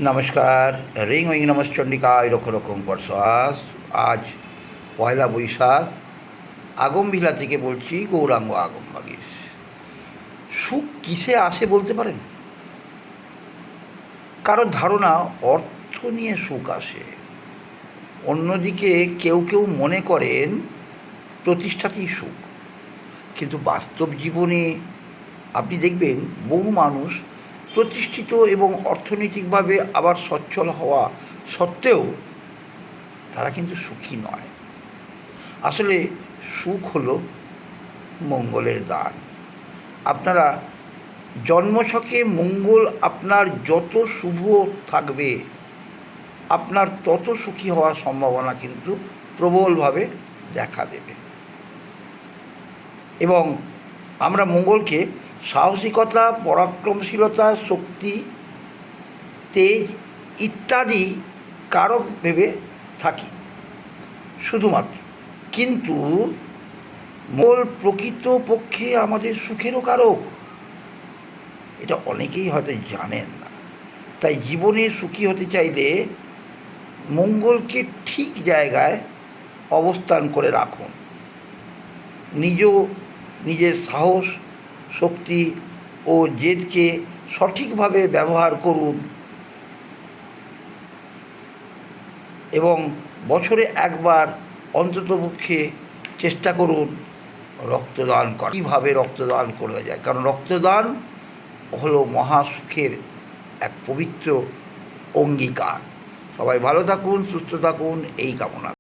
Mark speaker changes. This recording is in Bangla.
Speaker 1: নমস্কার। রিং ওইং নমশ্চণ্ডিকায় রক্ষ রকম পরশ্বাস। আজ পয়লা বৈশাখ। আগমভিলা থেকে বলছি, গৌরাঙ্গ আগম বাগীশ। সুখ কিসে আসে বলতে পারেন? কারোর ধারণা অর্থ নিয়ে সুখ আসে। অন্যদিকে কেউ কেউ মনে করেন প্রতিষ্ঠাতেই সুখ। কিন্তু বাস্তব জীবনে আপনি দেখবেন বহু মানুষ প্রতিষ্ঠিত এবং অর্থনৈতিকভাবে আবার সচ্ছল হওয়া সত্ত্বেও তারা কিন্তু সুখী নয়। আসলে সুখ হলো মঙ্গলের দান। আপনারা জন্মছকে মঙ্গল আপনার যত শুভ থাকবে, আপনার তত সুখী হওয়ার সম্ভাবনা কিন্তু প্রবলভাবে দেখা দেবে। এবং আমরা মঙ্গলকে সাহসিকতা, পরাক্রমশীলতা, শক্তি, তেজ ইত্যাদি কারক ভেবে থাকি শুধুমাত্র। কিন্তু মঙ্গল প্রকৃতপক্ষে আমাদের সুখেরও কারক। এটা অনেকেই হয়তো জানেন না। তাই জীবনে সুখী হতে চাইলে মঙ্গলকে ঠিক জায়গায় অবস্থান করে রাখুন। নিজের সাহস, শক্তি ও জেদকে সঠিকভাবে ব্যবহার করুন এবং বছরে একবার অন্ততপক্ষে চেষ্টা করুন রক্তদান করা। কীভাবে রক্তদান করা যায়, কারণ রক্তদান হলো মহাসুখের এক পবিত্র অঙ্গীকার। সবাই ভালো থাকুন, সুস্থ থাকুন, এই কামনা।